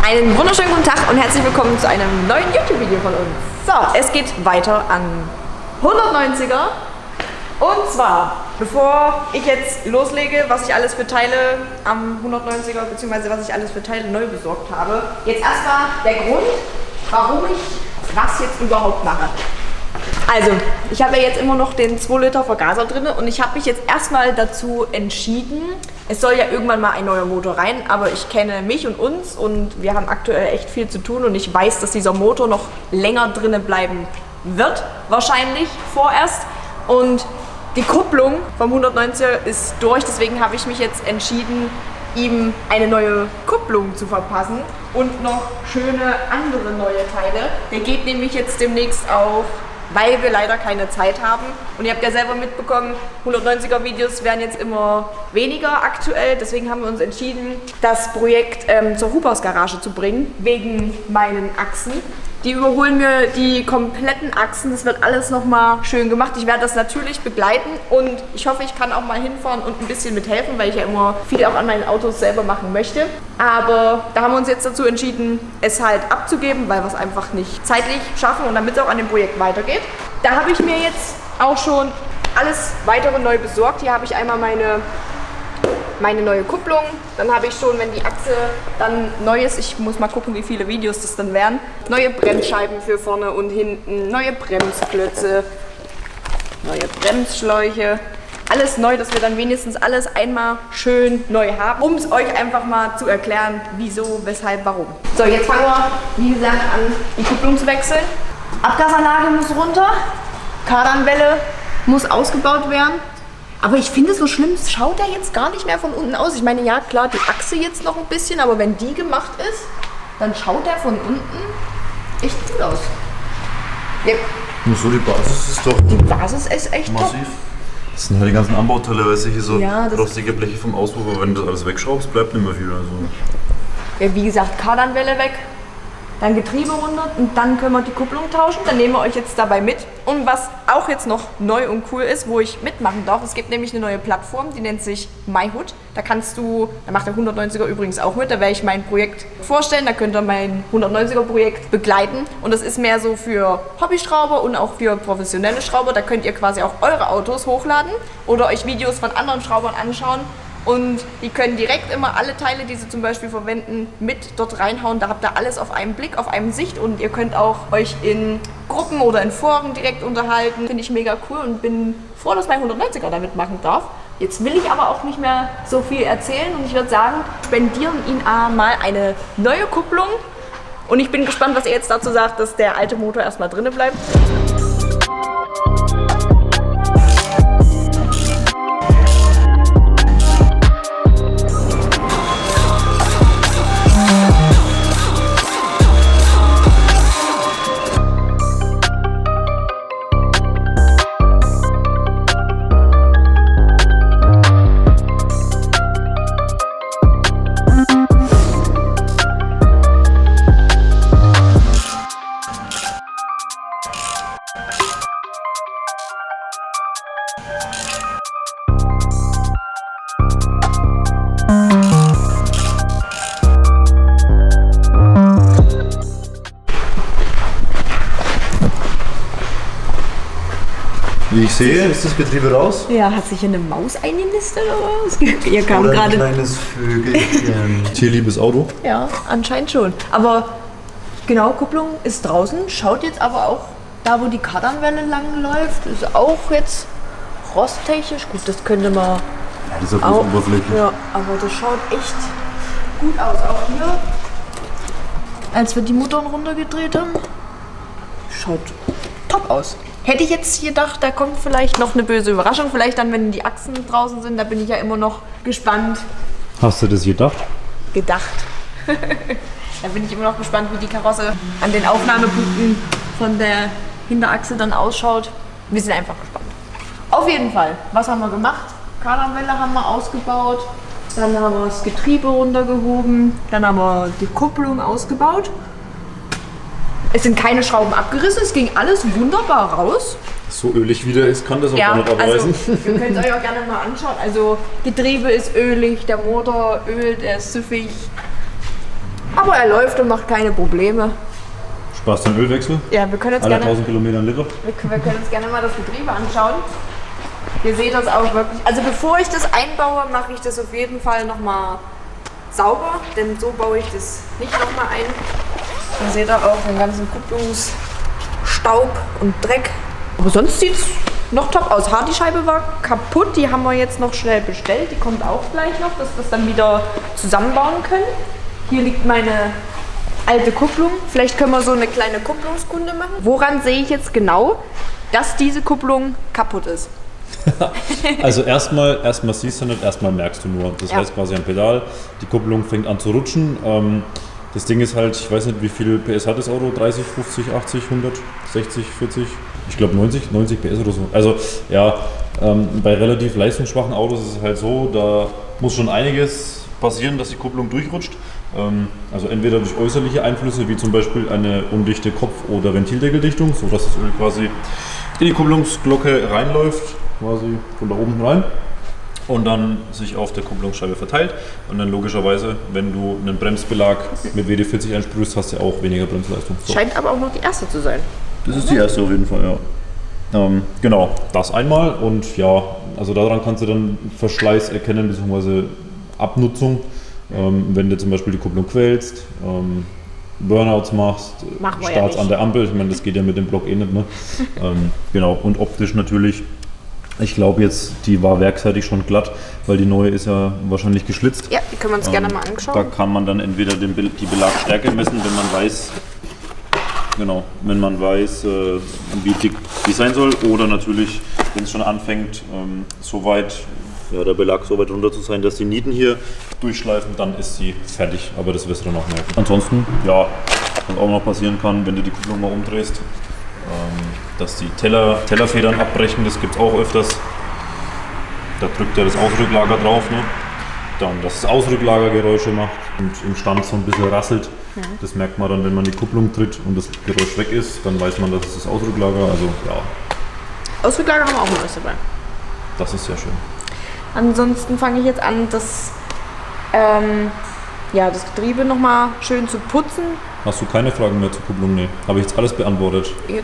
Einen wunderschönen guten Tag und herzlich willkommen zu einem neuen YouTube-Video von uns. So, es geht weiter an 190er. Und zwar, bevor ich jetzt loslege, was ich alles für Teile am 190er, beziehungsweise was ich alles für Teile neu besorgt habe, jetzt erstmal der Grund, warum ich was jetzt überhaupt mache. Also, ich habe ja jetzt immer noch den 2 Liter Vergaser drin und ich habe mich jetzt erstmal dazu entschieden, es soll ja irgendwann mal ein neuer Motor rein, aber ich kenne mich und uns und wir haben aktuell echt viel zu tun und ich weiß, dass dieser Motor noch länger drinnen bleiben wird, wahrscheinlich vorerst. Und die Kupplung vom 190er ist durch, deswegen habe ich mich jetzt entschieden, ihm eine neue Kupplung zu verpassen und noch schöne andere neue Teile. Der geht nämlich jetzt demnächst auch, weil wir leider keine Zeit haben. Und ihr habt ja selber mitbekommen, 190er Videos werden jetzt immer weniger aktuell. Deswegen haben wir uns entschieden, das Projekt zur Hubhausgarage zu bringen, wegen meinen Achsen. Die überholen mir die kompletten Achsen. Das wird alles nochmal schön gemacht. Ich werde das natürlich begleiten und ich hoffe, ich kann auch mal hinfahren und ein bisschen mithelfen, weil ich ja immer viel auch an meinen Autos selber machen möchte. Aber da haben wir uns jetzt dazu entschieden, es halt abzugeben, weil wir es einfach nicht zeitlich schaffen und damit es auch an dem Projekt weitergeht. Da habe ich mir jetzt auch schon alles weitere neu besorgt. Hier habe ich einmal meine neue Kupplung, dann habe ich schon, wenn die Achse dann neu ist, ich muss mal gucken, wie viele Videos das dann werden, neue Bremsscheiben für vorne und hinten, neue Bremsklötze, neue Bremsschläuche, alles neu, dass wir dann wenigstens alles einmal schön neu haben, um es euch einfach mal zu erklären, wieso, weshalb, warum. So, jetzt fangen wir, wie gesagt, an, die Kupplung zu wechseln. Abgasanlage muss runter, Kardanwelle muss ausgebaut werden. Aber ich finde, so schlimm schaut er jetzt gar nicht mehr von unten aus. Ich meine, ja klar, die Achse jetzt noch ein bisschen, aber wenn die gemacht ist, dann schaut er von unten echt gut aus. Ja. Nur so, die Basis ist doch... Die Basis ist echt massiv. top. Das sind halt die ganzen Anbauteile, weißt du, hier so ja, rostige Bleche vom Auspuff, aber wenn du das alles wegschraubst, bleibt nicht mehr viel. Also. Ja, wie gesagt, Kardanwelle weg, dann Getriebe runter und dann können wir die Kupplung tauschen. Dann nehmen wir euch jetzt dabei mit. Und was auch jetzt noch neu und cool ist, wo ich mitmachen darf, es gibt nämlich eine neue Plattform, die nennt sich MyHood. Da macht der 190er übrigens auch mit, da werde ich mein Projekt vorstellen, da könnt ihr mein 190er Projekt begleiten. Und das ist mehr so für Hobbyschrauber und auch für professionelle Schrauber. Da könnt ihr quasi auch eure Autos hochladen oder euch Videos von anderen Schraubern anschauen. Und die können direkt immer alle Teile, die sie zum Beispiel verwenden, mit dort reinhauen. Da habt ihr alles auf einen Blick, auf einem Sicht und ihr könnt auch euch in Gruppen oder in Foren direkt unterhalten. Finde ich mega cool und bin froh, dass mein 190er damit machen darf. Jetzt will ich aber auch nicht mehr so viel erzählen und ich würde sagen, spendieren ihn mal eine neue Kupplung. Und ich bin gespannt, was er jetzt dazu sagt, dass der alte Motor erstmal drinnen bleibt. Wie ich sehe, ist das Getriebe raus. Ja, hat sich hier eine Maus eingenistet oder was? Ihr kam oder ein gerade. kleines Vögelchen. Tierliebes Auto. Ja, anscheinend schon. Aber genau, Kupplung ist draußen, schaut jetzt aber auch da, wo die Kardanwelle lang läuft, ist auch jetzt rosttechnisch. Gut, das könnte man. Ja, das ist ja bloß oberflächlich. Ja, aber das schaut echt gut aus. Auch hier, als wir die Motoren runtergedreht haben, schaut top aus. Hätte ich jetzt gedacht, da kommt vielleicht noch eine böse Überraschung. Vielleicht dann, wenn die Achsen draußen sind, da bin ich ja immer noch gespannt. Hast du das gedacht? Da bin ich immer noch gespannt, wie die Karosse an den Aufnahmepunkten von der Hinterachse dann ausschaut. Wir sind einfach gespannt. Auf jeden Fall, was haben wir gemacht? Kardanwelle haben wir ausgebaut, dann haben wir das Getriebe runtergehoben, dann haben wir die Kupplung ausgebaut. Es sind keine Schrauben abgerissen, es ging alles wunderbar raus. So ölig wie der ist, kann das auch Ja, gar nicht abreißen. also, ihr könnt es euch auch gerne mal anschauen. Also Getriebe ist ölig, der Motor ölt, er ist süffig. Aber er läuft und macht keine Probleme. Spaß den Ölwechsel? Ja, wir können jetzt Alle gerne... 1000 Kilometer ein Liter? Wir können uns gerne mal das Getriebe anschauen. Ihr seht das auch wirklich. Also bevor ich das einbaue, mache ich das auf jeden Fall nochmal sauber, denn so baue ich das nicht nochmal ein. Dann seht ihr auch den ganzen Kupplungsstaub und Dreck. Aber sonst sieht es noch top aus. Hardy-Scheibe war kaputt, die haben wir jetzt noch schnell bestellt. Die kommt auch gleich noch, dass wir das dann wieder zusammenbauen können. Hier liegt meine alte Kupplung. Vielleicht können wir so eine kleine Kupplungskunde machen. Woran sehe ich jetzt genau, dass diese Kupplung kaputt ist? Also erstmal siehst du nicht, erstmal merkst du nur. Das heißt quasi am Pedal, die Kupplung fängt an zu rutschen. Das Ding ist halt, ich weiß nicht, wie viel PS hat das Auto, 30, 50, 80, 100, 60, 40, ich glaube 90 PS oder so. Also ja, bei relativ leistungsschwachen Autos ist es halt so, da muss schon einiges passieren, dass die Kupplung durchrutscht. Also entweder durch äußerliche Einflüsse, wie zum Beispiel eine undichte Kopf- oder Ventildeckeldichtung, sodass das Öl quasi in die Kupplungsglocke reinläuft, quasi von da oben rein und dann sich auf der Kupplungsscheibe verteilt. Und dann logischerweise, wenn du einen Bremsbelag mit WD-40 einsprühst, hast du auch weniger Bremsleistung. So. Scheint aber auch noch die erste zu sein. Das ist die erste auf jeden Fall, ja. Genau, das einmal und ja, also daran kannst du dann Verschleiß erkennen, beziehungsweise Abnutzung, wenn du zum Beispiel die Kupplung quälst, Burnouts machst, Starts an der Ampel, ich meine, das geht ja mit dem Block eh nicht, ne? Genau, und optisch natürlich, ich glaube jetzt, die war werkseitig schon glatt, weil die neue ist ja wahrscheinlich geschlitzt. Ja, die können wir uns gerne mal anschauen. Da kann man dann entweder die Belagstärke messen, wenn man weiß, wie dick die sein soll, oder natürlich, wenn es schon anfängt, der Belag so weit runter zu sein, dass die Nieten hier durchschleifen, dann ist sie fertig, aber das wirst du dann auch merken. Ansonsten, ja, was auch noch passieren kann, wenn du die Kupplung mal umdrehst, dass die Tellerfedern abbrechen, das gibt es auch öfters. Da drückt ja das Ausrücklager drauf, ne? Dann, dass das Ausrücklager Geräusche macht und im Stand so ein bisschen rasselt. Ja. Das merkt man dann, wenn man die Kupplung tritt und das Geräusch weg ist, dann weiß man, das ist das Ausrücklager. Also ja. Ausrücklager haben wir auch noch dabei. Das ist sehr schön. Ansonsten fange ich jetzt an, das Getriebe nochmal schön zu putzen. Hast du keine Fragen mehr zur Kupplung? Nee. Habe ich jetzt alles beantwortet? Ich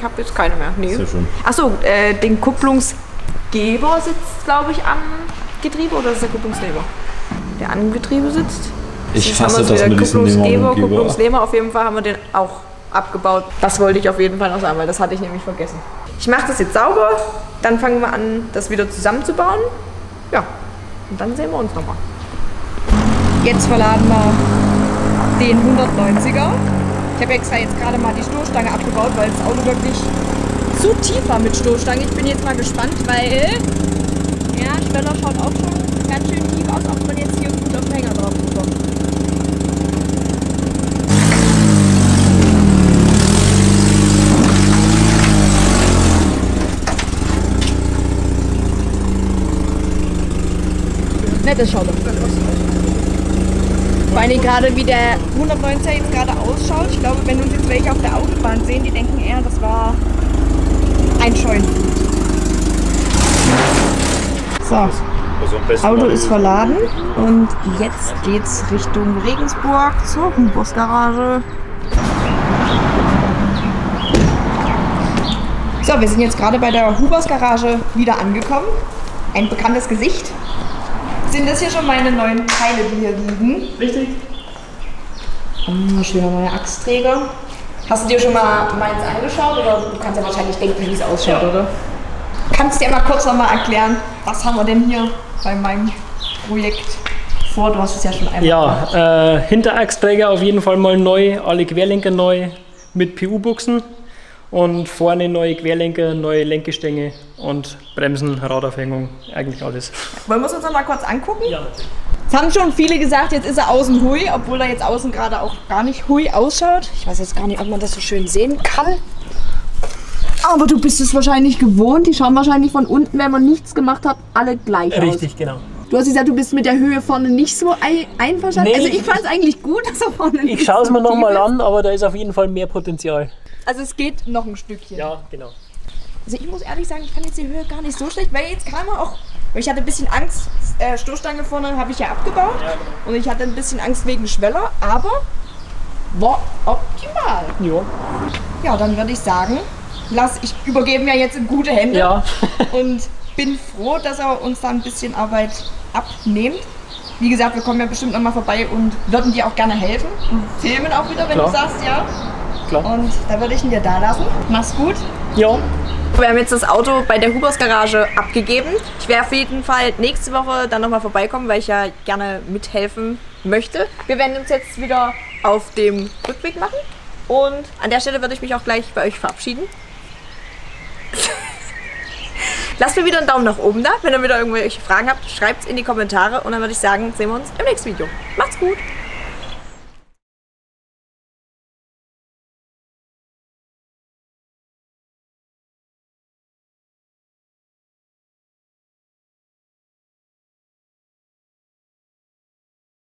habe jetzt keine mehr. Nee. Sehr schön. Achso, den Kupplungsgeber sitzt, glaube ich, am Getriebe, oder ist der Kupplungsnehmer? Der am Getriebe sitzt. Ich fasse das mit diesem Kupplungsnehmer, auf jeden Fall haben wir den auch abgebaut. Das wollte ich auf jeden Fall noch sagen, weil das hatte ich nämlich vergessen. Ich mache das jetzt sauber, dann fangen wir an, das wieder zusammenzubauen. Ja, und dann sehen wir uns nochmal. Jetzt verladen wir den 190er. Ich habe extra jetzt gerade mal die Stoßstange abgebaut, weil das Auto wirklich zu tief war mit Stoßstange. Ich bin jetzt mal gespannt, weil Schweller schaut auch schon ganz schön tief aus, ob man jetzt hier gut auf den Hänger drauf bekommt. Das schaut doch gut aus. Vor allem gerade wie der 190er jetzt gerade ausschaut. Ich glaube, wenn uns jetzt welche auf der Autobahn sehen, die denken eher, das war ein Scheunenflug. So, Auto ist verladen und jetzt geht's Richtung Regensburg zur Hubers Garage. So, wir sind jetzt gerade bei der Hubers Garage wieder angekommen. Ein bekanntes Gesicht. Sind das hier schon meine neuen Teile, die hier liegen? Richtig. Schöner neuer Achsträger. Hast du dir schon mal meins angeschaut? Oder du kannst ja wahrscheinlich denken, wie es ausschaut, oder? Kannst du dir mal kurz noch mal erklären, was haben wir denn hier bei meinem Projekt vor? Du hast es ja schon einmal gemacht. Ja, Hinterachsträger auf jeden Fall mal neu, alle Querlenker neu mit PU-Buchsen und vorne neue Querlenker, neue Lenkgestänge und Bremsen, Radaufhängung, eigentlich alles. Wollen wir es uns noch mal kurz angucken? Ja. Es haben schon viele gesagt, jetzt ist er außen hui, obwohl er jetzt außen gerade auch gar nicht hui ausschaut. Ich weiß jetzt gar nicht, ob man das so schön sehen kann. Aber du bist es wahrscheinlich gewohnt. Die schauen wahrscheinlich von unten, wenn man nichts gemacht hat, alle gleich aus. Richtig, genau. Du hast gesagt, du bist mit der Höhe vorne nicht so einverstanden. Nee, also ich fand es eigentlich gut, dass er vorne nicht Ich schaue es so mir nochmal tief ist. an, aber da ist auf jeden Fall mehr Potenzial. Also es geht noch ein Stückchen. Ja, genau. Also ich muss ehrlich sagen, ich fand jetzt die Höhe gar nicht so schlecht, weil jetzt kam er auch Und ich hatte ein bisschen Angst, Stoßstange vorne habe ich ja abgebaut. Ja, genau. Und ich hatte ein bisschen Angst wegen Schweller, aber war optimal. Ja. Ja, dann würde ich sagen, ich übergebe mir jetzt in gute Hände Ja. und bin froh, dass er uns da ein bisschen Arbeit abnimmt. Wie gesagt, wir kommen ja bestimmt nochmal vorbei und würden dir auch gerne helfen und filmen auch wieder, wenn Klar. du sagst, ja. Klar. Und da würde ich ihn dir da lassen. Mach's gut. Ja. Wir haben jetzt das Auto bei der Hubers Garage abgegeben. Ich werde auf jeden Fall nächste Woche dann nochmal vorbeikommen, weil ich ja gerne mithelfen möchte. Wir werden uns jetzt wieder auf dem Rückweg machen. Und an der Stelle würde ich mich auch gleich bei euch verabschieden. Lasst mir wieder einen Daumen nach oben da. Wenn ihr wieder irgendwelche Fragen habt, schreibt es in die Kommentare. Und dann würde ich sagen, sehen wir uns im nächsten Video. Macht's gut!